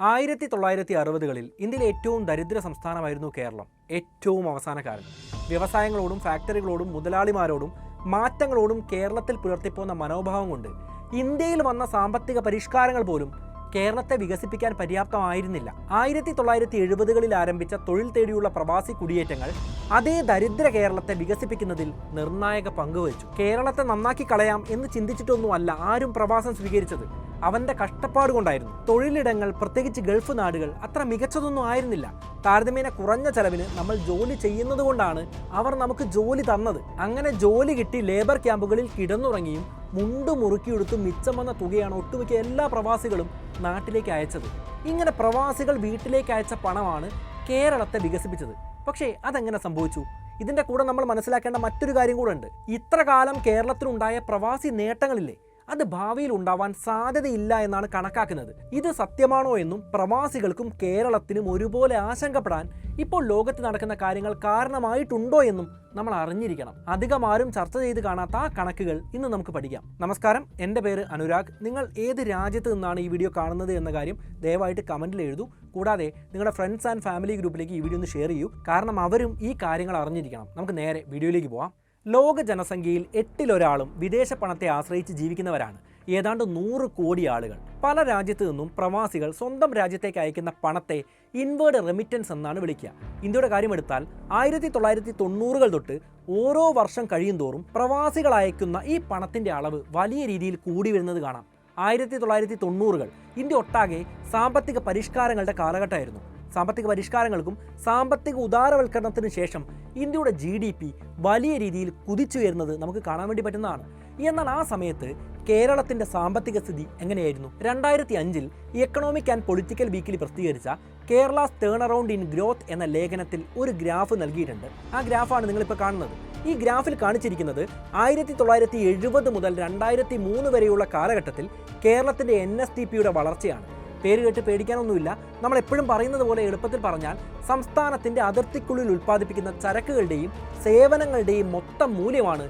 1960-കളിൽ ഇന്ത്യയിലെ ഏറ്റവും ദരിദ്ര സംസ്ഥാനമായിരുന്നു കേരളം. ഏറ്റവും അവസാനക്കാരൻ. വ്യവസായങ്ങളോടും ഫാക്ടറികളോടും മുതലാളിമാരോടും മാറ്റങ്ങളോടും കേരളത്തിൽ പുലർത്തിപ്പോന്ന മനോഭാവം കൊണ്ട് ഇന്ത്യയിൽ വന്ന സാമ്പത്തിക പരിഷ്കാരങ്ങൾ പോലും കേരളത്തെ വികസിപ്പിക്കാൻ പര്യാപ്തമായിരുന്നില്ല. 1970-കളിൽ ആരംഭിച്ച തൊഴിൽ തേടിയുള്ള പ്രവാസി കുടിയേറ്റങ്ങൾ അതേ ദരിദ്ര കേരളത്തെ വികസിപ്പിക്കുന്നതിൽ നിർണായക പങ്കുവച്ചു. കേരളത്തെ നന്നാക്കി കളയാം എന്ന് ചിന്തിച്ചിട്ടൊന്നുമല്ല ആരും പ്രവാസം സ്വീകരിച്ചത്. അവന്റെ കഷ്ടപ്പാട് കൊണ്ടായിരുന്നു. തൊഴിലിടങ്ങൾ, പ്രത്യേകിച്ച് ഗൾഫ് നാടുകൾ അത്ര മികച്ചതൊന്നും ആയിരുന്നില്ല. താരതമ്യേന കുറഞ്ഞ ചെലവിന് നമ്മൾ ജോലി ചെയ്യുന്നത് കൊണ്ടാണ് അവർ നമുക്ക് ജോലി തന്നത്. അങ്ങനെ ജോലി കിട്ടി ലേബർ ക്യാമ്പുകളിൽ കിടന്നുറങ്ങിയും മുണ്ടു മുറുക്കിയെടുത്ത് മിച്ചം വന്ന തുകയാണ് ഒട്ടുമിക്ക എല്ലാ പ്രവാസികളും നാട്ടിലേക്ക് അയച്ചത്. ഇങ്ങനെ പ്രവാസികൾ വീട്ടിലേക്ക് അയച്ച പണമാണ് കേരളത്തെ വികസിപ്പിച്ചത്. പക്ഷേ അതെങ്ങനെ സംഭവിച്ചു? ഇതിൻ്റെ കൂടെ നമ്മൾ മനസ്സിലാക്കേണ്ട മറ്റൊരു കാര്യം കൂടെ ഉണ്ട്. ഇത്ര കാലം കേരളത്തിലുണ്ടായ പ്രവാസി നേട്ടങ്ങളില്ലേ, അത് ഭാവിയിൽ ഉണ്ടാവാൻ സാധ്യതയില്ല എന്നാണ് കണക്കാക്കുന്നത്. ഇത് സത്യമാണോ എന്നും പ്രവാസികൾക്കും കേരളത്തിനും ഒരുപോലെ ആശങ്കപ്പെടാൻ ഇപ്പോൾ ലോകത്ത് നടക്കുന്ന കാര്യങ്ങൾ കാരണമായിട്ടുണ്ടോ എന്നും നമ്മൾ അറിഞ്ഞിരിക്കണം. അധികം ആരും ചർച്ച ചെയ്ത് കാണാത്ത ആ കണക്കുകൾ ഇന്ന് നമുക്ക് പഠിക്കാം. നമസ്കാരം, എൻ്റെ പേര് അനുരാഗ്. നിങ്ങൾ ഏത് രാജ്യത്ത് നിന്നാണ് ഈ വീഡിയോ കാണുന്നത് എന്ന കാര്യം ദയവായിട്ട് കമൻറ്റിൽ എഴുതൂ. കൂടാതെ നിങ്ങളുടെ ഫ്രണ്ട്സ് ആൻഡ് ഫാമിലി ഗ്രൂപ്പിലേക്ക് ഈ വീഡിയോ ഒന്ന് ഷെയർ ചെയ്യൂ. കാരണം അവരും ഈ കാര്യങ്ങൾ അറിഞ്ഞിരിക്കണം. നമുക്ക് നേരെ വീഡിയോയിലേക്ക് പോവാം. ലോക ജനസംഖ്യയിൽ 8-1 വിദേശ പണത്തെ ആശ്രയിച്ച് ജീവിക്കുന്നവരാണ്. ഏതാണ്ട് 100 കോടി ആളുകൾ. പല രാജ്യത്തു നിന്നും പ്രവാസികൾ സ്വന്തം രാജ്യത്തേക്ക് അയക്കുന്ന പണത്തെ ഇൻവേർഡ് റെമിറ്റൻസ് എന്നാണ് വിളിക്കുക. ഇന്ത്യയുടെ കാര്യമെടുത്താൽ 1990-കൾ തൊട്ട് ഓരോ വർഷം കഴിയുന്തോറും പ്രവാസികൾ അയക്കുന്ന ഈ പണത്തിൻ്റെ അളവ് വലിയ രീതിയിൽ കൂടി വരുന്നത് കാണാം. 1990-കൾ ഇന്ത്യ ഒട്ടാകെ സാമ്പത്തിക പരിഷ്കാരങ്ങളുടെ കാലഘട്ടമായിരുന്നു. സാമ്പത്തിക പരിഷ്കാരങ്ങൾക്കും സാമ്പത്തിക ഉദാരവൽക്കരണത്തിന് ശേഷം ഇന്ത്യയുടെ GDP വലിയ രീതിയിൽ കുതിച്ചുയരുന്നത് നമുക്ക് കാണാൻ വേണ്ടി പറ്റുന്നതാണ്. എന്നാൽ ആ സമയത്ത് കേരളത്തിൻ്റെ സാമ്പത്തിക സ്ഥിതി എങ്ങനെയായിരുന്നു? 2005-ൽ എക്കണോമിക് ആൻഡ് പൊളിറ്റിക്കൽ വീക്കിലി പ്രസിദ്ധീകരിച്ച Kerala's turn around in growth എന്ന ലേഖനത്തിൽ ഒരു ഗ്രാഫ് നൽകിയിട്ടുണ്ട്. ആ ഗ്രാഫാണ് നിങ്ങളിപ്പോൾ കാണുന്നത്. ഈ ഗ്രാഫിൽ കാണിച്ചിരിക്കുന്നത് 1970 മുതൽ 2003 വരെയുള്ള കാലഘട്ടത്തിൽ കേരളത്തിൻ്റെ NSDPയുടെ വളർച്ചയാണ്. പേര് കേട്ട് പേടിക്കാനൊന്നുമില്ല. നമ്മൾ എപ്പോഴും പറയുന്നത് പോലെ എളുപ്പത്തിൽ പറഞ്ഞാൽ സംസ്ഥാനത്തിൻ്റെ അതിർത്തിക്കുള്ളിൽ ഉൽപ്പാദിപ്പിക്കുന്ന ചരക്കുകളുടെയും സേവനങ്ങളുടെയും മൊത്തം മൂല്യമാണ്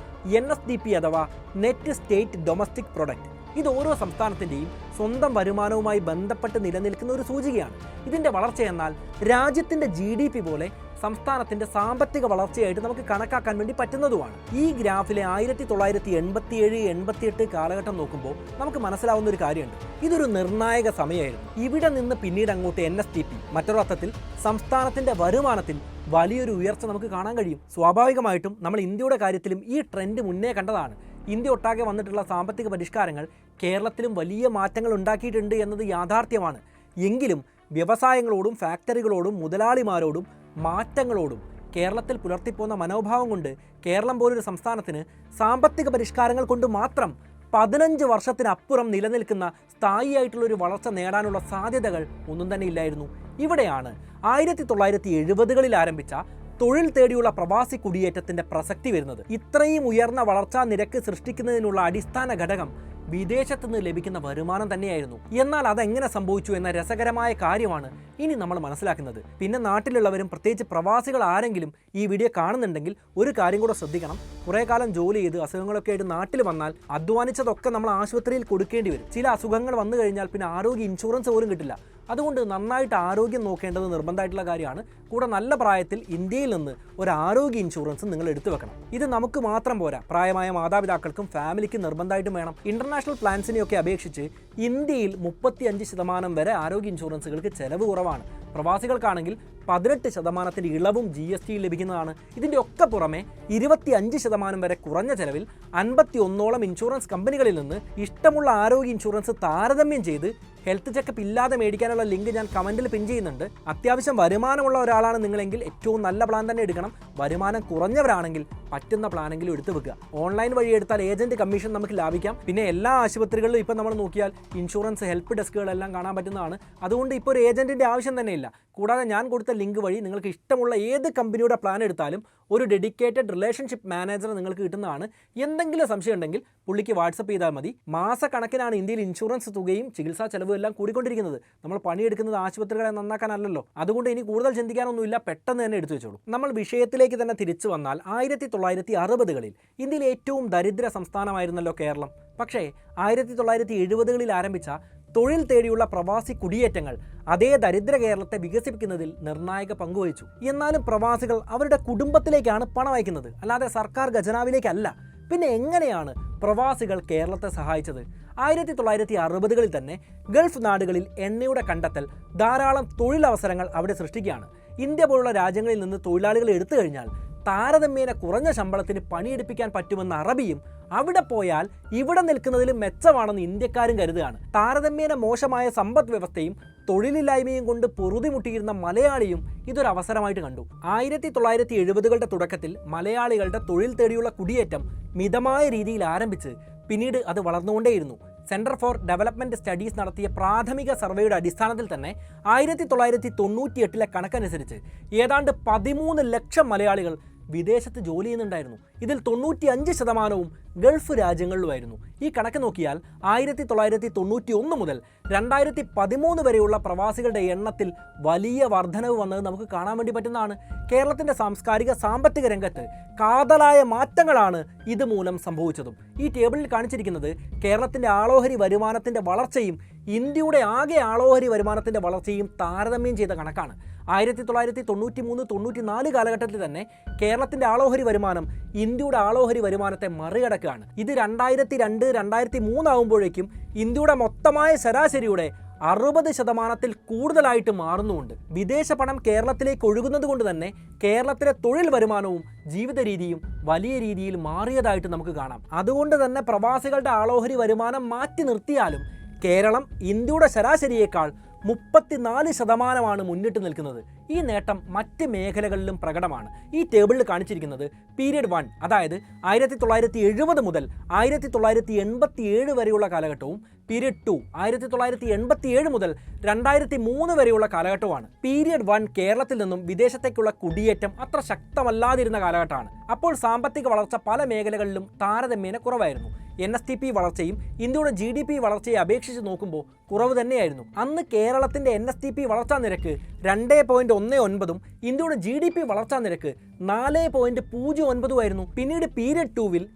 NSDP അഥവാ നെറ്റ് സ്റ്റേറ്റ് ഡൊമസ്റ്റിക് പ്രൊഡക്റ്റ്. ഇത് ഓരോ സംസ്ഥാനത്തിൻ്റെയും സ്വന്തം വരുമാനവുമായി ബന്ധപ്പെട്ട് നിലനിൽക്കുന്ന ഒരു സൂചികയാണ്. ഇതിൻ്റെ വളർച്ച എന്നാൽ രാജ്യത്തിൻ്റെ GDP പോലെ സംസ്ഥാനത്തിൻ്റെ സാമ്പത്തിക വളർച്ചയായിട്ട് നമുക്ക് കണക്കാക്കാൻ വേണ്ടി പറ്റുന്നതുമാണ്. ഈ ഗ്രാഫിലെ 1987-88 കാലഘട്ടം നോക്കുമ്പോൾ നമുക്ക് മനസ്സിലാവുന്ന ഒരു കാര്യമുണ്ട്. ഇതൊരു നിർണായക സമയമായിരുന്നു. ഇവിടെ നിന്ന് പിന്നീട് അങ്ങോട്ട് NSDP, മറ്റൊരർത്ഥത്തിൽ സംസ്ഥാനത്തിൻ്റെ വരുമാനത്തിൽ വലിയൊരു ഉയർച്ച നമുക്ക് കാണാൻ കഴിയും. സ്വാഭാവികമായിട്ടും നമ്മൾ ഇന്ത്യയുടെ കാര്യത്തിലും ഈ ട്രെൻഡ് മുന്നേ കണ്ടതാണ്. ഇന്ത്യ ഒട്ടാകെ വന്നിട്ടുള്ള സാമ്പത്തിക പരിഷ്കാരങ്ങൾ കേരളത്തിലും വലിയ മാറ്റങ്ങൾ ഉണ്ടാക്കിയിട്ടുണ്ട് എന്നത് യാഥാർത്ഥ്യമാണ്. എങ്കിലും വ്യവസായങ്ങളോടും ഫാക്ടറികളോടും മുതലാളിമാരോടും മാറ്റങ്ങളോടും കേരളത്തിൽ പുലർത്തിപ്പോന്ന മനോഭാവം കൊണ്ട് കേരളം പോലൊരു സംസ്ഥാനത്തിന് സാമ്പത്തിക പരിഷ്കാരങ്ങൾ കൊണ്ട് മാത്രം 15 വർഷത്തിനപ്പുറം നിലനിൽക്കുന്ന സ്ഥായിയായിട്ടുള്ളൊരു വളർച്ച നേടാനുള്ള സാധ്യതകൾ ഒന്നും തന്നെ ഇല്ലായിരുന്നു. ഇവിടെയാണ് 1970-കളിൽ ആരംഭിച്ച തൊഴിൽ തേടിയുള്ള പ്രവാസി കുടിയേറ്റത്തിൻ്റെ പ്രസക്തി വരുന്നത്. ഇത്രയും ഉയർന്ന വളർച്ചാ നിരക്ക് സൃഷ്ടിക്കുന്നതിനുള്ള അടിസ്ഥാന ഘടകം വിദേശത്ത് നിന്ന് ലഭിക്കുന്ന വരുമാനം തന്നെയായിരുന്നു. എന്നാൽ അതെങ്ങനെ സംഭവിച്ചു എന്ന രസകരമായ കാര്യമാണ് ഇനി നമ്മൾ മനസ്സിലാക്കുന്നത്. പിന്നെ നാട്ടിലുള്ളവരും പ്രത്യേകിച്ച് പ്രവാസികൾ ആരെങ്കിലും ഈ വീഡിയോ കാണുന്നുണ്ടെങ്കിൽ ഒരു കാര്യം കൂടെ ശ്രദ്ധിക്കണം. കുറേ കാലം ജോലി ചെയ്ത് അസുഖങ്ങളൊക്കെ ആയിട്ട് നാട്ടിൽ വന്നാൽ അധ്വാനിച്ചതൊക്കെ നമ്മൾ ആശുപത്രിയിൽ കൊടുക്കേണ്ടി വരും. ചില അസുഖങ്ങൾ വന്നു കഴിഞ്ഞാൽ പിന്നെ ആരോഗ്യ ഇൻഷുറൻസ് പോലും കിട്ടില്ല. അതുകൊണ്ട് നന്നായിട്ട് ആരോഗ്യം നോക്കേണ്ടത് നിർബന്ധമായിട്ടുള്ള കാര്യമാണ്. കൂടെ നല്ല പ്രായത്തിൽ ഇന്ത്യയിൽ നിന്ന് ഒരു ആരോഗ്യ ഇൻഷുറൻസ് നിങ്ങൾ എടുത്തു വെക്കണം. ഇത് നമുക്ക് മാത്രം പോരാ, പ്രായമായ മാതാപിതാക്കൾക്കും ഫാമിലിക്കും നിർബന്ധമായിട്ടും വേണം. ഇന്റർനാഷണൽ പ്ലാൻസിനെയൊക്കെ അപേക്ഷിച്ച് ഇന്ത്യയിൽ 35% വരെ ആരോഗ്യ ഇൻഷുറൻസുകൾക്ക് ചെലവ് കുറവാണ്. പ്രവാസികൾക്കാണെങ്കിൽ 18% ഇളവും GST ലഭിക്കുന്നതാണ്. ഇതിൻ്റെ ഒക്കെ പുറമെ 25% വരെ കുറഞ്ഞ ചെലവിൽ 51ഓളം ഇൻഷുറൻസ് കമ്പനികളിൽ നിന്ന് ഇഷ്ടമുള്ള ആരോഗ്യ ഇൻഷുറൻസ് താരതമ്യം ചെയ്ത് ഹെൽത്ത് ചെക്കപ്പ് ഇല്ലാതെ മേടിക്കാനുള്ള ലിങ്ക് ഞാൻ കമൻറ്റിൽ പിൻ ചെയ്യുന്നുണ്ട്. അത്യാവശ്യം വരുമാനമുള്ള ഒരാളാണ് നിങ്ങളെങ്കിൽ ഏറ്റവും നല്ല പ്ലാൻ തന്നെ എടുക്കണം. വരുമാനം കുറഞ്ഞവരാണെങ്കിൽ പറ്റുന്ന പ്ലാനെങ്കിലും എടുത്തു വെക്കുക. ഓൺലൈൻ വഴി എടുത്താൽ ഏജന്റ് കമ്മീഷൻ നമുക്ക് ലാഭിക്കാം. പിന്നെ എല്ലാ ആശുപത്രികളിലും ഇപ്പോൾ നമ്മൾ നോക്കിയാൽ ഇൻഷുറൻസ് ഹെൽപ്പ് ഡെസ്കുകളെല്ലാം കാണാൻ പറ്റുന്നതാണ്. അതുകൊണ്ട് ഇപ്പോൾ ഒരു ഏജന്റിൻ്റെ ആവശ്യം തന്നെയില്ല. കൂടാതെ ഞാൻ കൊടുത്ത ലിങ്ക് വഴി നിങ്ങൾക്ക് ഇഷ്ടമുള്ള ഏത് കമ്പനിയുടെ പ്ലാൻ എടുത്താലും ഒരു ഡെഡിക്കേറ്റഡ് റിലേഷൻഷിപ്പ് മാനേജർ നിങ്ങൾക്ക് കിട്ടുന്നതാണ്. എന്തെങ്കിലും സംശയം ഉണ്ടെങ്കിൽ പുള്ളിക്ക് വാട്സപ്പ് ചെയ്താൽ മതി. മാസക്കണക്കിനാണ് ഇന്ത്യയിൽ ഇൻഷുറൻസ് തുകയും ചികിത്സാ ചെലവും എല്ലാം കൂടിക്കൊണ്ടിരിക്കുന്നത്. നമ്മൾ പണിയെടുക്കുന്നത് ആശുപത്രികളെ നന്നാക്കാനല്ലല്ലോ. അതുകൊണ്ട് ഇനി കൂടുതൽ ചിന്തിക്കാനൊന്നുമില്ല, പെട്ടെന്ന് തന്നെ എടുത്തു വെച്ചോളൂ. നമ്മൾ വിഷയത്തിലേക്ക് തന്നെ തിരിച്ചു വന്നാൽ 1960-കളിൽ ഇന്ത്യയിലെ ഏറ്റവും ദരിദ്ര സംസ്ഥാനമായിരുന്നല്ലോ കേരളം. പക്ഷേ 1970-കളിൽ ആരംഭിച്ച തൊഴിൽ തേടിയുള്ള പ്രവാസി കുടിയേറ്റങ്ങൾ അതേ ദരിദ്ര കേരളത്തെ വികസിപ്പിക്കുന്നതിൽ നിർണായക പങ്കുവഹിച്ചു. എന്നാലും പ്രവാസികൾ അവരുടെ കുടുംബത്തിലേക്കാണ് പണം അയക്കുന്നത്, അല്ലാതെ സർക്കാർ ഖജനാവിലേക്കല്ല. പിന്നെ എങ്ങനെയാണ് പ്രവാസികൾ കേരളത്തെ സഹായിച്ചത്? 1960കളിൽ തന്നെ ഗൾഫ് നാടുകളിൽ എണ്ണയുടെ കണ്ടെത്തൽ ധാരാളം തൊഴിലവസരങ്ങൾ അവിടെ സൃഷ്ടിക്കുകയാണ്. ഇന്ത്യ പോലുള്ള രാജ്യങ്ങളിൽ നിന്ന് തൊഴിലാളികളെ എടുത്തു കഴിഞ്ഞാൽ താരതമ്യേന കുറഞ്ഞ ശമ്പളത്തിന് പണിയെടുപ്പിക്കാൻ പറ്റുമെന്ന അറബിയും അവിടെ പോയാൽ ഇവിടെ നിൽക്കുന്നതിലും മെച്ചമാണെന്ന് ഇന്ത്യക്കാരും കരുതുകയാണ്. താരതമ്യേന മോശമായ സമ്പദ് വ്യവസ്ഥയും തൊഴിലില്ലായ്മയും കൊണ്ട് പൊറുതിമുട്ടിയിരുന്ന മലയാളിയും ഇതൊരവസരമായിട്ട് കണ്ടു. 1970കളുടെ തുടക്കത്തിൽ മലയാളികളുടെ തൊഴിൽ തേടിയുള്ള കുടിയേറ്റം മിതമായ രീതിയിൽ ആരംഭിച്ച് പിന്നീട് അത് വളർന്നുകൊണ്ടേയിരുന്നു. സെൻറ്റർ ഫോർ ഡെവലപ്മെൻറ്റ് സ്റ്റഡീസ് നടത്തിയ പ്രാഥമിക സർവേയുടെ അടിസ്ഥാനത്തിൽ തന്നെ 1998 കണക്കനുസരിച്ച് ഏതാണ്ട് 13 ലക്ഷം മലയാളികൾ വിദേശത്ത് ജോലി ചെയ്യുന്നുണ്ടായിരുന്നു. ഇതിൽ 95% ഗൾഫ് രാജ്യങ്ങളിലുമായിരുന്നു. ഈ കണക്ക് നോക്കിയാൽ 1991 മുതൽ 2013 വരെയുള്ള പ്രവാസികളുടെ എണ്ണത്തിൽ വലിയ വർധനവ് വന്നത് നമുക്ക് കാണാൻ വേണ്ടി പറ്റുന്നതാണ്. കേരളത്തിൻ്റെ സാംസ്കാരിക സാമ്പത്തിക രംഗത്ത് കാതലായ മാറ്റങ്ങളാണ് ഇതുമൂലം സംഭവിച്ചതും. ഈ ടേബിളിൽ കാണിച്ചിരിക്കുന്നത് കേരളത്തിൻ്റെ ആളോഹരി വരുമാനത്തിൻ്റെ വളർച്ചയും ഇന്ത്യയുടെ ആകെ ആളോഹരി വരുമാനത്തിൻ്റെ വളർച്ചയും താരതമ്യം ചെയ്ത കണക്കാണ്. 1993-94 കാലഘട്ടത്തിൽ തന്നെ കേരളത്തിൻ്റെ ആളോഹരി വരുമാനം ഇന്ത്യയുടെ ആളോഹരി വരുമാനത്തെ മറികടക്കുകയാണ്. ഇത് 2002-2003 ആകുമ്പോഴേക്കും ഇന്ത്യയുടെ മൊത്തമായ ശരാശരിയുടെ 60% കൂടുതലായിട്ട് മാറുന്നുമുണ്ട്. വിദേശ പണം കേരളത്തിലേക്ക് ഒഴുകുന്നത് കൊണ്ട് തന്നെ കേരളത്തിലെ തൊഴിൽ വരുമാനവും ജീവിത രീതിയും വലിയ രീതിയിൽ മാറിയതായിട്ട് നമുക്ക് കാണാം. അതുകൊണ്ട് തന്നെ പ്രവാസികളുടെ ആളോഹരി വരുമാനം മാറ്റി നിർത്തിയാലും കേരളം ഇന്ത്യയുടെ ശരാശരിയേക്കാൾ 34% മുന്നിട്ട് നിൽക്കുന്നത്. ഈ നേട്ടം മറ്റ് മേഖലകളിലും പ്രകടമാണ്. ഈ ടേബിളിൽ കാണിച്ചിരിക്കുന്നത് പീരിയഡ് 1, അതായത് 1970 മുതൽ 1987 വരെയുള്ള കാലഘട്ടവും പീരിയഡ് 2 1987 മുതൽ 2003 വരെയുള്ള കാലഘട്ടവുമാണ്. പീരിയഡ് 1 കേരളത്തിൽ നിന്നും വിദേശത്തേക്കുള്ള കുടിയേറ്റം അത്ര ശക്തമല്ലാതിരുന്ന കാലഘട്ടമാണ്. അപ്പോൾ സാമ്പത്തിക വളർച്ച പല മേഖലകളിലും താരതമ്യേന കുറവായിരുന്നു. NSTP വളർച്ചയും ഇന്ത്യയുടെ GDP വളർച്ചയെ അപേക്ഷിച്ച് നോക്കുമ്പോൾ കുറവ് തന്നെയായിരുന്നു. അന്ന് കേരളത്തിൻ്റെ NSTP വളർച്ചാ നിരക്ക് 2.19 ഇന്ത്യയുടെ GDP വളർച്ചാ നിരക്ക് 4.09 ആയിരുന്നു. പിന്നീട് പീരിയഡ് 2-വിൽ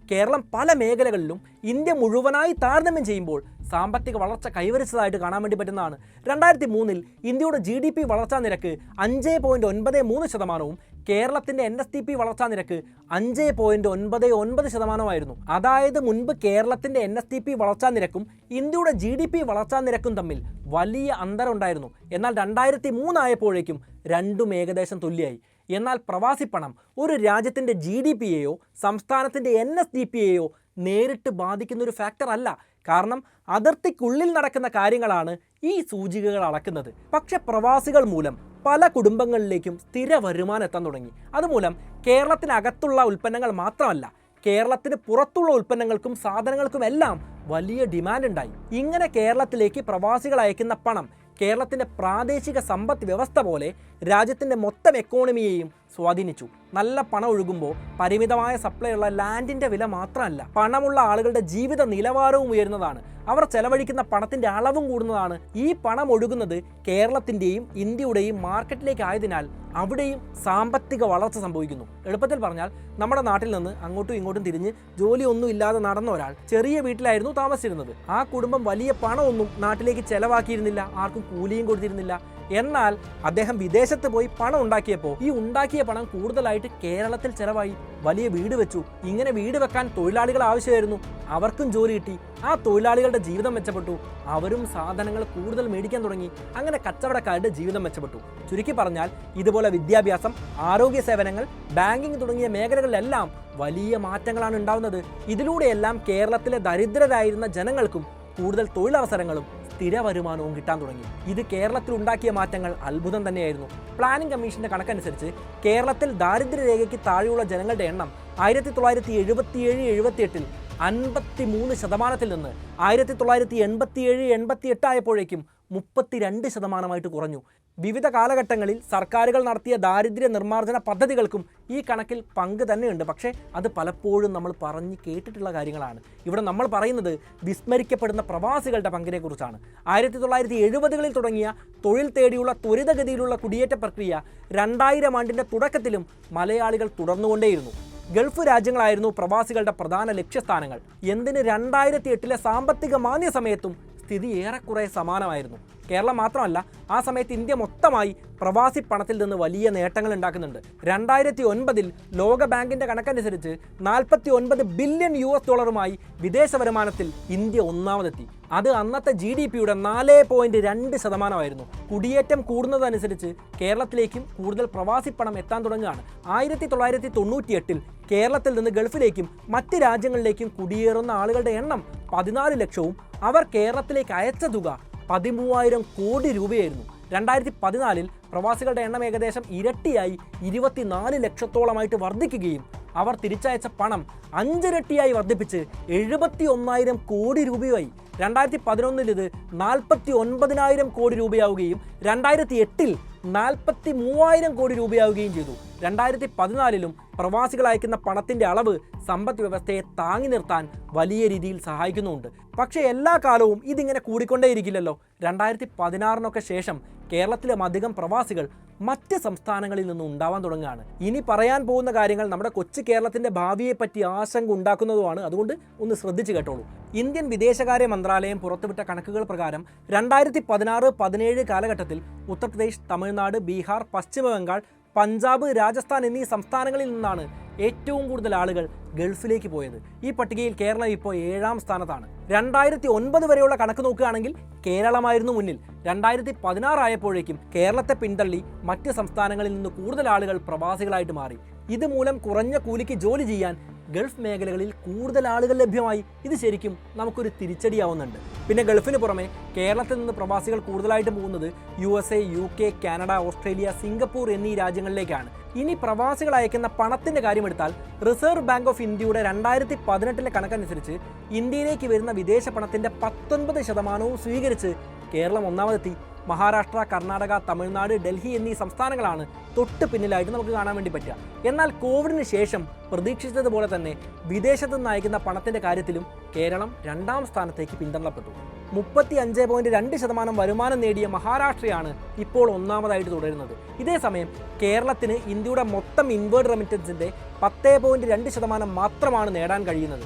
കേരളം പല മേഖലകളിലും ഇന്ത്യ മുഴുവനായി താരതമ്യം ചെയ്യുമ്പോൾ സാമ്പത്തിക വളർച്ച കൈവരിച്ചതായിട്ട് കാണാൻ വേണ്ടി പറ്റുന്നതാണ്. 2003-ൽ ഇന്ത്യയുടെ GDP വളർച്ചാ നിരക്ക് 5.93%, കേരളത്തിൻ്റെ NSTP വളർച്ചാ നിരക്ക് 5.99%. അതായത് മുൻപ് കേരളത്തിൻ്റെ NSTP വളർച്ചാ നിരക്കും ഇന്ത്യയുടെ GDP വളർച്ചാ നിരക്കും തമ്മിൽ വലിയ അന്തരം ഉണ്ടായിരുന്നു. എന്നാൽ 2003 ആയപ്പോഴേക്കും രണ്ടും ഏകദേശം തുല്യമായി. എന്നാൽ പ്രവാസി പണം ഒരു രാജ്യത്തിൻ്റെ GDPയെയോ സംസ്ഥാനത്തിൻ്റെ NSDPയെയോ നേരിട്ട് ബാധിക്കുന്നൊരു ഫാക്ടർ അല്ല. കാരണം അതിർത്തിക്കുള്ളിൽ നടക്കുന്ന കാര്യങ്ങളാണ് ഈ സൂചികകൾ അളക്കുന്നത്. പക്ഷെ പ്രവാസികൾ മൂലം പല കുടുംബങ്ങളിലേക്കും സ്ഥിര വരുമാനം എത്താൻ തുടങ്ങി. അതുമൂലം കേരളത്തിനകത്തുള്ള ഉൽപ്പന്നങ്ങൾ മാത്രമല്ല, കേരളത്തിന് പുറത്തുള്ള ഉൽപ്പന്നങ്ങൾക്കും സാധനങ്ങൾക്കും എല്ലാം വലിയ ഡിമാൻഡ് ഉണ്ടായി. ഇങ്ങനെ കേരളത്തിലേക്ക് പ്രവാസികൾ അയക്കുന്ന പണം കേരളത്തിൻ്റെ പ്രാദേശിക സമ്പദ് വ്യവസ്ഥ പോലെ രാജ്യത്തിൻ്റെ മൊത്തം എക്കോണമിയെയും സ്വാധീനിച്ചു. നല്ല പണം ഒഴുകുമ്പോൾ പരിമിതമായ സപ്ലൈ ഉള്ള ലാൻഡിൻ്റെ വില മാത്രമല്ല, പണമുള്ള ആളുകളുടെ ജീവിത നിലവാരവും ഉയരുന്നതാണ്. അവർ ചെലവഴിക്കുന്ന പണത്തിൻ്റെ അളവും കൂടുന്നതാണ്. ഈ പണം ഒഴുകുന്നത് കേരളത്തിൻ്റെയും ഇന്ത്യയുടെയും മാർക്കറ്റിലേക്ക് ആയതിനാൽ അവിടെയും സാമ്പത്തിക വളർച്ച സംഭവിക്കുന്നു. എളുപ്പത്തിൽ പറഞ്ഞാൽ നമ്മുടെ നാട്ടിൽ നിന്ന് അങ്ങോട്ടും ഇങ്ങോട്ടും തിരിഞ്ഞ് ജോലിയൊന്നും ഇല്ലാതെ നടന്ന ഒരാൾ ചെറിയ വീട്ടിലായിരുന്നു താമസിച്ചിരുന്നത്. ആ കുടുംബം വലിയ പണമൊന്നും നാട്ടിലേക്ക് ചെലവാക്കിയിരുന്നില്ല, ആർക്കും കൂലിയും കൊടുത്തിരുന്നില്ല. എന്നാൽ അദ്ദേഹം വിദേശത്ത് പോയി പണം ഉണ്ടാക്കിയപ്പോൾ ഈ ഉണ്ടാക്കിയ പണം കൂടുതലായിട്ട് കേരളത്തിൽ ചെലവായി. വലിയ വീട് വെച്ചു. ഇങ്ങനെ വീട് വെക്കാൻ തൊഴിലാളികൾ ആവശ്യമായിരുന്നു. അവർക്കും ജോലി കിട്ടി. ആ തൊഴിലാളികളുടെ ജീവിതം മെച്ചപ്പെട്ടു. അവരും സാധനങ്ങൾ കൂടുതൽ മേടിക്കാൻ തുടങ്ങി. അങ്ങനെ കച്ചവടക്കാരുടെ ജീവിതം മെച്ചപ്പെട്ടു. ചുരുക്കി പറഞ്ഞാൽ ഇതുപോലെ വിദ്യാഭ്യാസം, ആരോഗ്യ സേവനങ്ങൾ, ബാങ്കിങ് തുടങ്ങിയ മേഖലകളിലെല്ലാം വലിയ മാറ്റങ്ങളാണ് ഉണ്ടാവുന്നത്. ഇതിലൂടെയെല്ലാം കേരളത്തിലെ ദരിദ്രരായിരുന്ന ജനങ്ങൾക്കും കൂടുതൽ തൊഴിലവസരങ്ങളും സ്ഥിര വരുമാനവും കിട്ടാൻ തുടങ്ങി. ഇത് കേരളത്തിൽ ഉണ്ടാക്കിയ മാറ്റങ്ങൾ അത്ഭുതം തന്നെയായിരുന്നു. പ്ലാനിംഗ് കമ്മീഷന്റെ കണക്കനുസരിച്ച് കേരളത്തിൽ ദാരിദ്ര്യരേഖയ്ക്ക് താഴെയുള്ള ജനങ്ങളുടെ എണ്ണം 1977-78 53% നിന്ന് 1987-88 ആയപ്പോഴേക്കും 32% കുറഞ്ഞു. വിവിധ കാലഘട്ടങ്ങളിൽ സർക്കാരുകൾ നടത്തിയ ദാരിദ്ര്യ നിർമ്മാർജ്ജന പദ്ധതികൾക്കും ഈ കണക്കിൽ പങ്ക് തന്നെയുണ്ട്. പക്ഷേ അത് പലപ്പോഴും നമ്മൾ പറഞ്ഞ് കേട്ടിട്ടുള്ള കാര്യങ്ങളാണ്. ഇവിടെ നമ്മൾ പറയുന്നത് വിസ്മരിക്കപ്പെടുന്ന പ്രവാസികളുടെ പങ്കിനെക്കുറിച്ചാണ്. 1970കളിൽ തുടങ്ങിയ തൊഴിൽ തേടിയുള്ള ത്വരിതഗതിയിലുള്ള കുടിയേറ്റ പ്രക്രിയ 2000 ആണ്ടിൻ്റെ തുടക്കത്തിലും മലയാളികൾ തുടർന്നുകൊണ്ടേയിരുന്നു. ഗൾഫ് രാജ്യങ്ങളായിരുന്നു പ്രവാസികളുടെ പ്രധാന ലക്ഷ്യസ്ഥാനങ്ങൾ. എന്തിന് 2008 സാമ്പത്തിക മാന്ദ്യ സമയത്തും സ്ഥിതി ഏറെക്കുറെ സമാനമായിരുന്നു. കേരളം മാത്രമല്ല, ആ സമയത്ത് ഇന്ത്യ മൊത്തമായി പ്രവാസി പണത്തിൽ നിന്ന് വലിയ നേട്ടങ്ങൾ ഉണ്ടാക്കുന്നുണ്ട്. 2009 ലോക ബാങ്കിന്റെ കണക്കനുസരിച്ച് 49 ബില്യൺ US$ വിദേശ വരുമാനത്തിൽ ഇന്ത്യ ഒന്നാമതെത്തി. അത് അന്നത്തെ GDP-യുടെ 4.2%. കുടിയേറ്റം കൂടുന്നതനുസരിച്ച് കേരളത്തിലേക്കും കൂടുതൽ പ്രവാസി പണം എത്താൻ തുടങ്ങുകയാണ്. 1998 കേരളത്തിൽ നിന്ന് ഗൾഫിലേക്കും മറ്റ് രാജ്യങ്ങളിലേക്കും കുടിയേറുന്ന ആളുകളുടെ എണ്ണം 14 ലക്ഷവും അവർ കേരളത്തിലേക്ക് അയച്ച തുക 13,000 കോടി രൂപയായിരുന്നു. 2014 പ്രവാസികളുടെ എണ്ണം ഏകദേശം ഇരട്ടിയായി 24 ലക്ഷത്തോളമായിട്ട് വർദ്ധിക്കുകയും അവർ തിരിച്ചയച്ച പണം 5 ഇരട്ടിയായി വർദ്ധിപ്പിച്ച് 71,000 കോടി രൂപയായി. 2011 ഇത് 49,000 കോടി രൂപയാവുകയും 2008 43,000 കോടി രൂപയാവുകയും ചെയ്തു. 2014 പ്രവാസികൾ അയക്കുന്ന പണത്തിൻ്റെ അളവ് സമ്പദ് വ്യവസ്ഥയെ താങ്ങി നിർത്താൻ വലിയ രീതിയിൽ സഹായിക്കുന്നുണ്ട്. പക്ഷേ എല്ലാ കാലവും ഇതിങ്ങനെ കൂടിക്കൊണ്ടേയിരിക്കില്ലല്ലോ. 2016 ശേഷം കേരളത്തിലും അധികം പ്രവാസികൾ മറ്റ് സംസ്ഥാനങ്ങളിൽ നിന്നും ഉണ്ടാവാൻ തുടങ്ങുകയാണ്. ഇനി പറയാൻ പോകുന്ന കാര്യങ്ങൾ നമ്മുടെ കൊച്ചു കേരളത്തിൻ്റെ ഭാവിയെപ്പറ്റി ആശങ്ക ഉണ്ടാക്കുന്നതുമാണ്. അതുകൊണ്ട് ഒന്ന് ശ്രദ്ധിച്ചു കേട്ടോളൂ. ഇന്ത്യൻ വിദേശകാര്യ മന്ത്രാലയം പുറത്തുവിട്ട കണക്കുകൾ പ്രകാരം 2016-17 കാലഘട്ടത്തിൽ ഉത്തർപ്രദേശ്, തമിഴ്നാട്, ബീഹാർ, പശ്ചിമ ബംഗാൾ, പഞ്ചാബ്, രാജസ്ഥാൻ എന്നീ സംസ്ഥാനങ്ങളിൽ നിന്നാണ് ഏറ്റവും കൂടുതൽ ആളുകൾ ഗൾഫിലേക്ക് പോയത്. ഈ പട്ടികയിൽ കേരളം ഇപ്പോൾ 7ാം സ്ഥാനത്താണ്. 2009 വരെയുള്ള കണക്ക് നോക്കുകയാണെങ്കിൽ കേരളമായിരുന്നു മുന്നിൽ. 2016 ആയപ്പോഴേക്കും കേരളത്തെ പിന്തള്ളി മറ്റ് സംസ്ഥാനങ്ങളിൽ നിന്ന് കൂടുതൽ ആളുകൾ പ്രവാസികളായിട്ട് മാറി. ഇതുമൂലം കുറഞ്ഞ കൂലിക്ക് ജോലി ചെയ്യാൻ ഗൾഫ് മേഖലകളിൽ കൂടുതൽ ആളുകൾ ലഭ്യമായി. ഇത് ശരിക്കും നമുക്കൊരു തിരിച്ചടിയാവുന്നുണ്ട്. പിന്നെ ഗൾഫിന് പുറമെ കേരളത്തിൽ നിന്ന് പ്രവാസികൾ കൂടുതലായിട്ട് പോകുന്നത് USA, UK, Canada, Australia, Singapore എന്നീ രാജ്യങ്ങളിലേക്കാണ്. ഇനി പ്രവാസികൾ അയക്കുന്ന പണത്തിൻ്റെ കാര്യമെടുത്താൽ റിസർവ് ബാങ്ക് ഓഫ് ഇന്ത്യയുടെ 2018 കണക്കനുസരിച്ച് ഇന്ത്യയിലേക്ക് വരുന്ന വിദേശ പണത്തിൻ്റെ 19% സ്വീകരിച്ച് കേരളം ഒന്നാമതെത്തി. മഹാരാഷ്ട്ര, കർണാടക, തമിഴ്നാട്, ഡൽഹി എന്നീ സംസ്ഥാനങ്ങളാണ് തൊട്ട് പിന്നിലായിട്ട് നമുക്ക് കാണാൻ വേണ്ടി പറ്റുക. എന്നാൽ കോവിഡിന് ശേഷം പ്രതീക്ഷിച്ചതുപോലെ തന്നെ വിദേശത്തു നിന്ന് അയക്കുന്ന പണത്തിൻ്റെ കാര്യത്തിലും കേരളം 2ാം സ്ഥാനത്തേക്ക് പിന്തള്ളപ്പെട്ടു. 35.2% വരുമാനം നേടിയ മഹാരാഷ്ട്രയാണ് ഇപ്പോൾ ഒന്നാമതായിട്ട് തുടരുന്നത്. ഇതേസമയം കേരളത്തിന് ഇന്ത്യയുടെ മൊത്തം ഇൻവേർഡ് റെമിറ്റൻസിൻ്റെ 10.2% മാത്രമാണ് നേടാൻ കഴിയുന്നത്.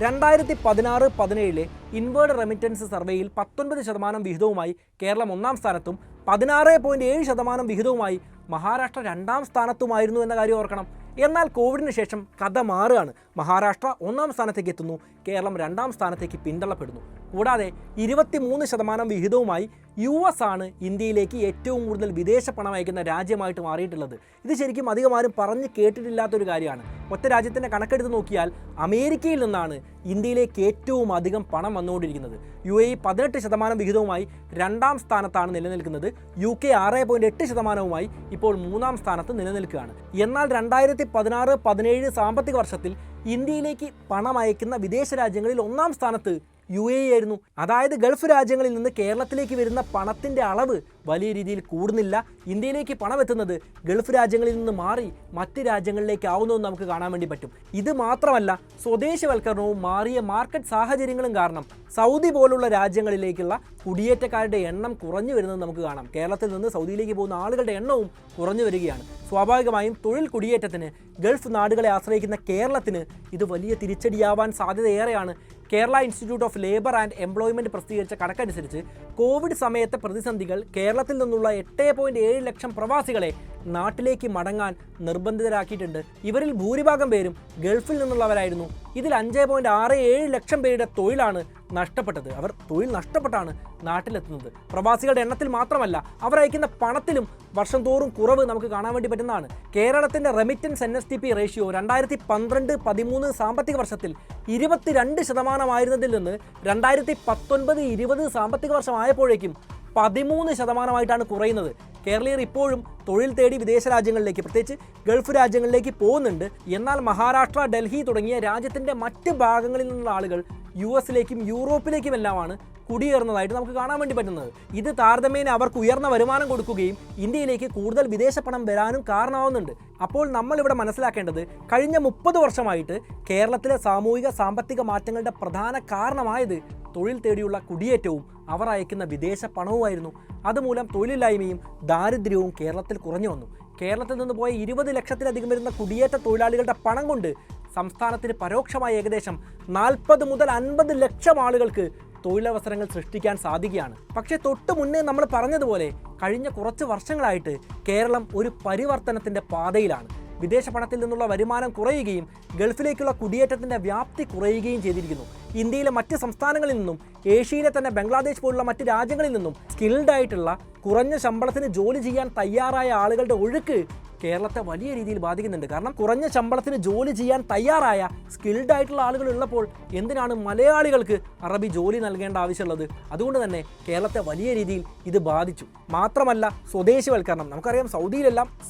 2016-17 ഇൻവേർഡ് റെമിറ്റൻസ് സർവേയിൽ 19% വിഹിതവുമായി കേരളം 1ാം സ്ഥാനത്തും 16.7% വിഹിതവുമായി മഹാരാഷ്ട്ര 2ാം സ്ഥാനത്തുമായിരുന്നു എന്ന കാര്യം ഓർക്കണം. എന്നാൽ കോവിഡിന് ശേഷം കഥ മാറുകയാണ്. മഹാരാഷ്ട്ര 1ാം സ്ഥാനത്തേക്ക് എത്തുന്നു, കേരളം 2ാം സ്ഥാനത്തേക്ക് പിന്തള്ളപ്പെടുന്നു. കൂടാതെ 23% വിഹിതവുമായി US ആണ് ഇന്ത്യയിലേക്ക് ഏറ്റവും കൂടുതൽ വിദേശ പണം അയക്കുന്ന രാജ്യമായിട്ട് മാറിയിട്ടുള്ളത്. ഇത് ശരിക്കും അധികം ആരും പറഞ്ഞ് കേട്ടിട്ടില്ലാത്തൊരു കാര്യമാണ്. ഒറ്റ രാജ്യത്തിൻ്റെ കണക്കെടുത്ത് നോക്കിയാൽ അമേരിക്കയിൽ നിന്നാണ് ഇന്ത്യയിലേക്ക് ഏറ്റവും അധികം പണം വന്നുകൊണ്ടിരിക്കുന്നത്. UAE 18% വിഹിതവുമായി 2ാം സ്ഥാനത്താണ് നിലനിൽക്കുന്നത്. UK 6.8%വുമായി ഇപ്പോൾ 3ാം സ്ഥാനത്ത് നിലനിൽക്കുകയാണ്. എന്നാൽ 2016-17 സാമ്പത്തിക വർഷത്തിൽ ഇന്ത്യയിലേക്ക് പണം അയക്കുന്ന വിദേശ രാജ്യങ്ങളിൽ 1ാം സ്ഥാനത്ത് UAE ആയിരുന്നു. അതായത് ഗൾഫ് രാജ്യങ്ങളിൽ നിന്ന് കേരളത്തിലേക്ക് വരുന്ന പണത്തിൻ്റെ അളവ് വലിയ രീതിയിൽ കൂടുന്നില്ല. ഇന്ത്യയിലേക്ക് പണം എത്തുന്നത് ഗൾഫ് രാജ്യങ്ങളിൽ നിന്ന് മാറി മറ്റ് രാജ്യങ്ങളിലേക്ക് ആവുന്നതെന്ന് നമുക്ക് കാണാൻ വേണ്ടി പറ്റും. ഇത് മാത്രമല്ല, സ്വദേശവൽക്കരണവും മാറിയ മാർക്കറ്റ് സാഹചര്യങ്ങളും കാരണം സൗദി പോലുള്ള രാജ്യങ്ങളിലേക്കുള്ള കുടിയേറ്റക്കാരുടെ എണ്ണം കുറഞ്ഞു വരുന്നത് നമുക്ക് കാണാം. കേരളത്തിൽ നിന്ന് സൗദിയിലേക്ക് പോകുന്ന ആളുകളുടെ എണ്ണവും കുറഞ്ഞു വരികയാണ്. സ്വാഭാവികമായും തൊഴിൽ കുടിയേറ്റത്തിന് ഗൾഫ് നാടുകളെ ആശ്രയിക്കുന്ന കേരളത്തിന് ഇത് വലിയ തിരിച്ചടിയാവാൻ സാധ്യതയേറെയാണ്. Kerala institute of labour and employment പ്രസിദ്ധീകരിച്ച കണക്കനുസരിച്ച് കോവിഡ് സമയത്തെ പ്രതിസന്ധികൾ കേരളത്തിൽ നിന്നുള്ള 8.7 ലക്ഷം പ്രവാസികളെ നാട്ടിലേക്ക് മടങ്ങാൻ നിർബന്ധിതരാക്കിയിട്ടുണ്ട്. ഇവരിൽ ഭൂരിഭാഗം പേരും ഗൾഫിൽ നിന്നുള്ളവരായിരുന്നു. ഇതിൽ 5.67 ലക്ഷം പേരുടെ തൊഴിലാണ് നഷ്ടപ്പെട്ടത്. അവർ തൊഴിൽ നഷ്ടപ്പെട്ടാണ് നാട്ടിലെത്തുന്നത്. പ്രവാസികളുടെ എണ്ണത്തിൽ മാത്രമല്ല, അവർ അയക്കുന്ന പണത്തിലും വർഷം തോറും കുറവ് നമുക്ക് കാണാൻ വേണ്ടി പറ്റുന്നതാണ്. കേരളത്തിൻ്റെ റെമിറ്റൻസ് NSTP റേഷ്യോ 2012-13 സാമ്പത്തിക വർഷത്തിൽ 22% ആയിരുന്നതിൽ നിന്ന് 2019-20 സാമ്പത്തിക വർഷമായപ്പോഴേക്കും 13% കുറയുന്നത്. കേരളീയർ ഇപ്പോഴും തൊഴിൽ തേടി വിദേശ രാജ്യങ്ങളിലേക്ക്, പ്രത്യേകിച്ച് ഗൾഫ് രാജ്യങ്ങളിലേക്ക് പോകുന്നുണ്ട്. എന്നാൽ മഹാരാഷ്ട്ര, ഡൽഹി തുടങ്ങിയ രാജ്യത്തിൻ്റെ മറ്റ് ഭാഗങ്ങളിൽ നിന്നുള്ള ആളുകൾ US-ലേക്കും യൂറോപ്പിലേക്കുമെല്ലാമാണ് കുടിയേറുന്നതായിട്ട് നമുക്ക് കാണാൻ വേണ്ടി പറ്റുന്നത്. ഇത് താരതമ്യേന അവർക്ക് ഉയർന്ന വരുമാനം കൊടുക്കുകയും ഇന്ത്യയിലേക്ക് കൂടുതൽ വിദേശ പണം വരാനും കാരണമാവുന്നുണ്ട്. അപ്പോൾ നമ്മളിവിടെ മനസ്സിലാക്കേണ്ടത്, കഴിഞ്ഞ 30 വർഷമായിട്ട് കേരളത്തിലെ സാമൂഹിക സാമ്പത്തിക മാറ്റങ്ങളുടെ പ്രധാന കാരണമായത് തൊഴിൽ തേടിയുള്ള കുടിയേറ്റവും അവർ അയക്കുന്ന വിദേശ പണവുമായിരുന്നു. അതുമൂലം തൊഴിലില്ലായ്മയും ദാരിദ്ര്യവും കേരളത്തിൽ കുറഞ്ഞു വന്നു. കേരളത്തിൽ നിന്ന് പോയ 20 ലക്ഷത്തിലധികം വരുന്ന കുടിയേറ്റ തൊഴിലാളികളുടെ പണം കൊണ്ട് സംസ്ഥാനത്തിന് പരോക്ഷമായി ഏകദേശം 40 മുതൽ 50 ലക്ഷം ആളുകൾക്ക് തൊഴിലവസരങ്ങൾ സൃഷ്ടിക്കാൻ സാധിക്കുകയാണ്. പക്ഷേ തൊട്ടു മുന്നേ നമ്മൾ പറഞ്ഞതുപോലെ കഴിഞ്ഞ കുറച്ച് വർഷങ്ങളായിട്ട് കേരളം ഒരു പരിവർത്തനത്തിൻ്റെ പാതയിലാണ്. വിദേശ പണത്തിൽ നിന്നുള്ള വരുമാനം കുറയുകയും ഗൾഫിലേക്കുള്ള കുടിയേറ്റത്തിൻ്റെ വ്യാപ്തി കുറയുകയും ചെയ്തിരിക്കുന്നു. ഇന്ത്യയിലെ മറ്റ് സംസ്ഥാനങ്ങളിൽ നിന്നും ഏഷ്യയിലെ തന്നെ ബംഗ്ലാദേശ് പോലുള്ള മറ്റ് രാജ്യങ്ങളിൽ നിന്നും സ്കിൽഡ് ആയിട്ടുള്ള കുറഞ്ഞ ശമ്പളത്തിന് ജോലി ചെയ്യാൻ തയ്യാറായ ആളുകളുടെ ഒഴുക്ക് കേരളത്തെ വലിയ രീതിയിൽ ബാധിക്കുന്നുണ്ട്. കാരണം കുറഞ്ഞ ശമ്പളത്തിന് ജോലി ചെയ്യാൻ തയ്യാറായ സ്കിൽഡ് ആയിട്ടുള്ള ആളുകൾ ഉള്ളപ്പോൾ എന്തിനാണ് മലയാളികൾക്ക് അറബി ജോലി നൽകേണ്ട ആവശ്യമുള്ളത്? അതുകൊണ്ട് തന്നെ കേരളത്തെ വലിയ രീതിയിൽ ഇത് ബാധിച്ചു. മാത്രമല്ല സ്വദേശിവൽക്കരണം. നമുക്കറിയാം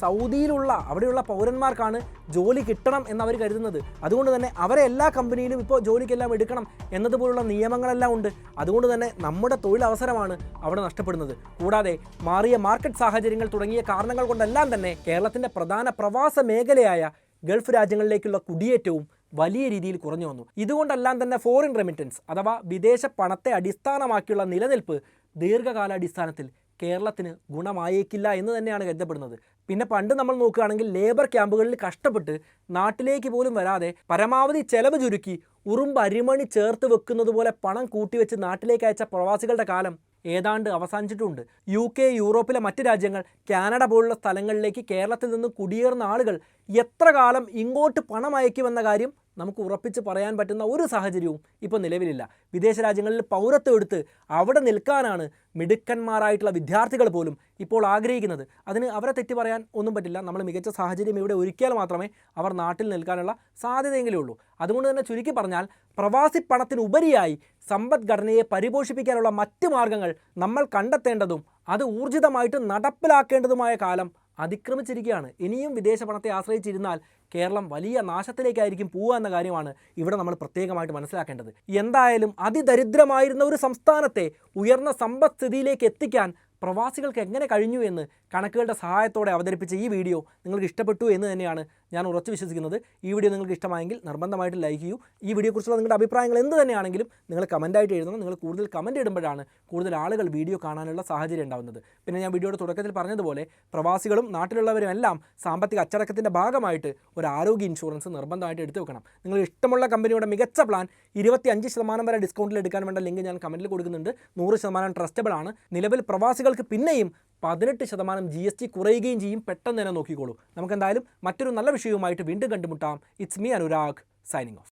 സൗദിയിലുള്ള അവിടെയുള്ള പൗരന്മാർക്കാണ് ജോലി കിട്ടണം എന്നവർ കരുതുന്നത്. അതുകൊണ്ട് തന്നെ അവരെ എല്ലാ കമ്പനിയിലും ഇപ്പോൾ ജോലിക്കെല്ലാം എടുക്കണം എന്നതുപോലുള്ള നിയമങ്ങളെല്ലാം ഉണ്ട്. അതുകൊണ്ട് തന്നെ നമ്മുടെ തൊഴിലവസരമാണ് അവിടെ നഷ്ടപ്പെടുന്നത്. കൂടാതെ മാറിയ മാർക്കറ്റ് സാഹചര്യങ്ങൾ തുടങ്ങിയ കാരണങ്ങൾ കൊണ്ടെല്ലാം തന്നെ കേരളത്തിൻ്റെ പ്രധാന പ്രവാസ മേഖലയായ ഗൾഫ് രാജ്യങ്ങളിലേക്കുള്ള കുടിയേറ്റവും വലിയ രീതിയിൽ കുറഞ്ഞു വന്നു. ഇതുകൊണ്ടെല്ലാം തന്നെ ഫോറിൻ റെമിറ്റൻസ് അഥവാ വിദേശ പണത്തെ അടിസ്ഥാനമാക്കിയുള്ള നിലനിൽപ്പ് ദീർഘകാലാടിസ്ഥാനത്തിൽ കേരളത്തിന് ഗുണമായേക്കില്ല എന്ന് തന്നെയാണ് കരുതപ്പെടുന്നത്. പിന്നെ പണ്ട് നമ്മൾ നോക്കുകയാണെങ്കിൽ ലേബർ ക്യാമ്പുകളിൽ കഷ്ടപ്പെട്ട് നാട്ടിലേക്ക് പോലും വരാതെ പരമാവധി ചെലവ് ചുരുക്കി ഉറുമ്പ് അരിമണി ചേർത്ത് വെക്കുന്നത് പോലെ പണം കൂട്ടിവെച്ച് നാട്ടിലേക്ക് അയച്ച പ്രവാസികളുടെ കാലം ഏതാണ്ട് അവസാനിച്ചിട്ടുണ്ട്. UK, യൂറോപ്പിലെ മറ്റ് രാജ്യങ്ങൾ, കാനഡ പോലുള്ള സ്ഥലങ്ങളിലേക്ക് കേരളത്തിൽ നിന്ന് കുടിയേറുന്ന ആളുകൾ എത്ര കാലം ഇങ്ങോട്ട് പണം അയക്കുമെന്ന കാര്യം നമുക്ക് ഉറപ്പിച്ച് പറയാൻ പറ്റുന്ന ഒരു സാഹചര്യവും ഇപ്പോൾ നിലവിലില്ല. വിദേശ രാജ്യങ്ങളിൽ പൗരത്വം എടുത്ത് അവിടെ നിൽക്കാനാണ് മിടുക്കന്മാരായിട്ടുള്ള വിദ്യാർത്ഥികൾ പോലും ഇപ്പോൾ ആഗ്രഹിക്കുന്നത്. അതിന് അവരെ തെറ്റ് പറയാൻ ഒന്നും പറ്റില്ല. നമ്മൾ മികച്ച സാഹചര്യം ഇവിടെ ഒരുക്കിയാൽ മാത്രമേ അവർ നാട്ടിൽ നിൽക്കാനുള്ള സാധ്യതയെങ്കിലും ഉള്ളൂ. അതുകൊണ്ട് തന്നെ ചുരുക്കി പറഞ്ഞാൽ പ്രവാസി പണത്തിനുപരിയായി സമ്പദ്ഘടനയെ പരിപോഷിപ്പിക്കാനുള്ള മറ്റ് മാർഗങ്ങൾ നമ്മൾ കണ്ടെത്തേണ്ടതും അത് ഊർജിതമായിട്ട് നടപ്പിലാക്കേണ്ടതുമായ കാലം അതിക്രമിച്ചിരിക്കുകയാണ്. ഇനിയും വിദേശ പണത്തെ ആശ്രയിച്ചിരുന്നാൽ കേരളം വലിയ നാശത്തിലേക്കായിരിക്കും പോവുക എന്ന കാര്യമാണ് ഇവിടെ നമ്മൾ പ്രത്യേകമായിട്ട് മനസ്സിലാക്കേണ്ടത്. എന്തായാലും അതിദരിദ്രമായിരുന്ന ഒരു സംസ്ഥാനത്തെ ഉയർന്ന സമ്പദ്സ്ഥിതിയിലേക്ക് എത്തിക്കാൻ പ്രവാസികൾക്ക് എങ്ങനെ കഴിഞ്ഞു എന്ന് കണക്കുകളുടെ സഹായത്തോടെ അവതരിപ്പിച്ച ഈ വീഡിയോ നിങ്ങൾക്ക് ഇഷ്ടപ്പെട്ടു എന്ന് തന്നെയാണ് ഞാൻ ഉറച്ചു വിശ്വസിക്കുന്നത്. ഈ വീഡിയോ നിങ്ങൾക്ക് ഇഷ്ടമായെങ്കിൽ നിർബന്ധമായിട്ട് ലൈക്ക് ചെയ്യൂ. ഈ വീഡിയോയെക്കുറിച്ചുള്ള നിങ്ങളുടെ അഭിപ്രായങ്ങൾ എന്ത് തന്നെയാണെങ്കിലും നിങ്ങൾ കമൻറ്റായിട്ട് എഴുതണം. നിങ്ങൾ കൂടുതൽ കമൻറ്റ് ഇടുമ്പോഴാണ് കൂടുതൽ ആളുകൾ വീഡിയോ കാണാനുള്ള സാഹചര്യം ഉണ്ടാകുന്നത്. പിന്നെ ഞാൻ വീഡിയോയുടെ തുടക്കത്തിൽ പറഞ്ഞതുപോലെ പ്രവാസികളും നാട്ടിലുള്ളവരും എല്ലാം സാമ്പത്തിക അച്ചടക്കത്തിൻ്റെ ഭാഗമായിട്ട് ഒരു ആരോഗ്യ ഇൻഷുറൻസ് നിർബന്ധമായിട്ട് എടുത്തു വെക്കണം. നിങ്ങൾ ഇഷ്ടമുള്ള കമ്പനിയുടെ മികച്ച പ്ലാൻ 25% വരെ ഡിസ്കൗണ്ടിൽ എടുക്കാൻ വേണ്ട ലിങ്ക് ഞാൻ കമൻറ്റിൽ കൊടുക്കുന്നുണ്ട്. 100% ട്രസ്റ്റബിൾ ആണ്. നിലവിൽ പ്രവാസികൾക്ക് പിന്നെയും 18% GST കുറയുകയും ചെയ്യും. പെട്ടെന്ന് തന്നെ നോക്കിക്കോളൂ. നമുക്കെന്തായാലും മറ്റൊരു നല്ല വിഷയവുമായിട്ട് വീണ്ടും കണ്ടുമുട്ടാം. It's me Anurag signing off.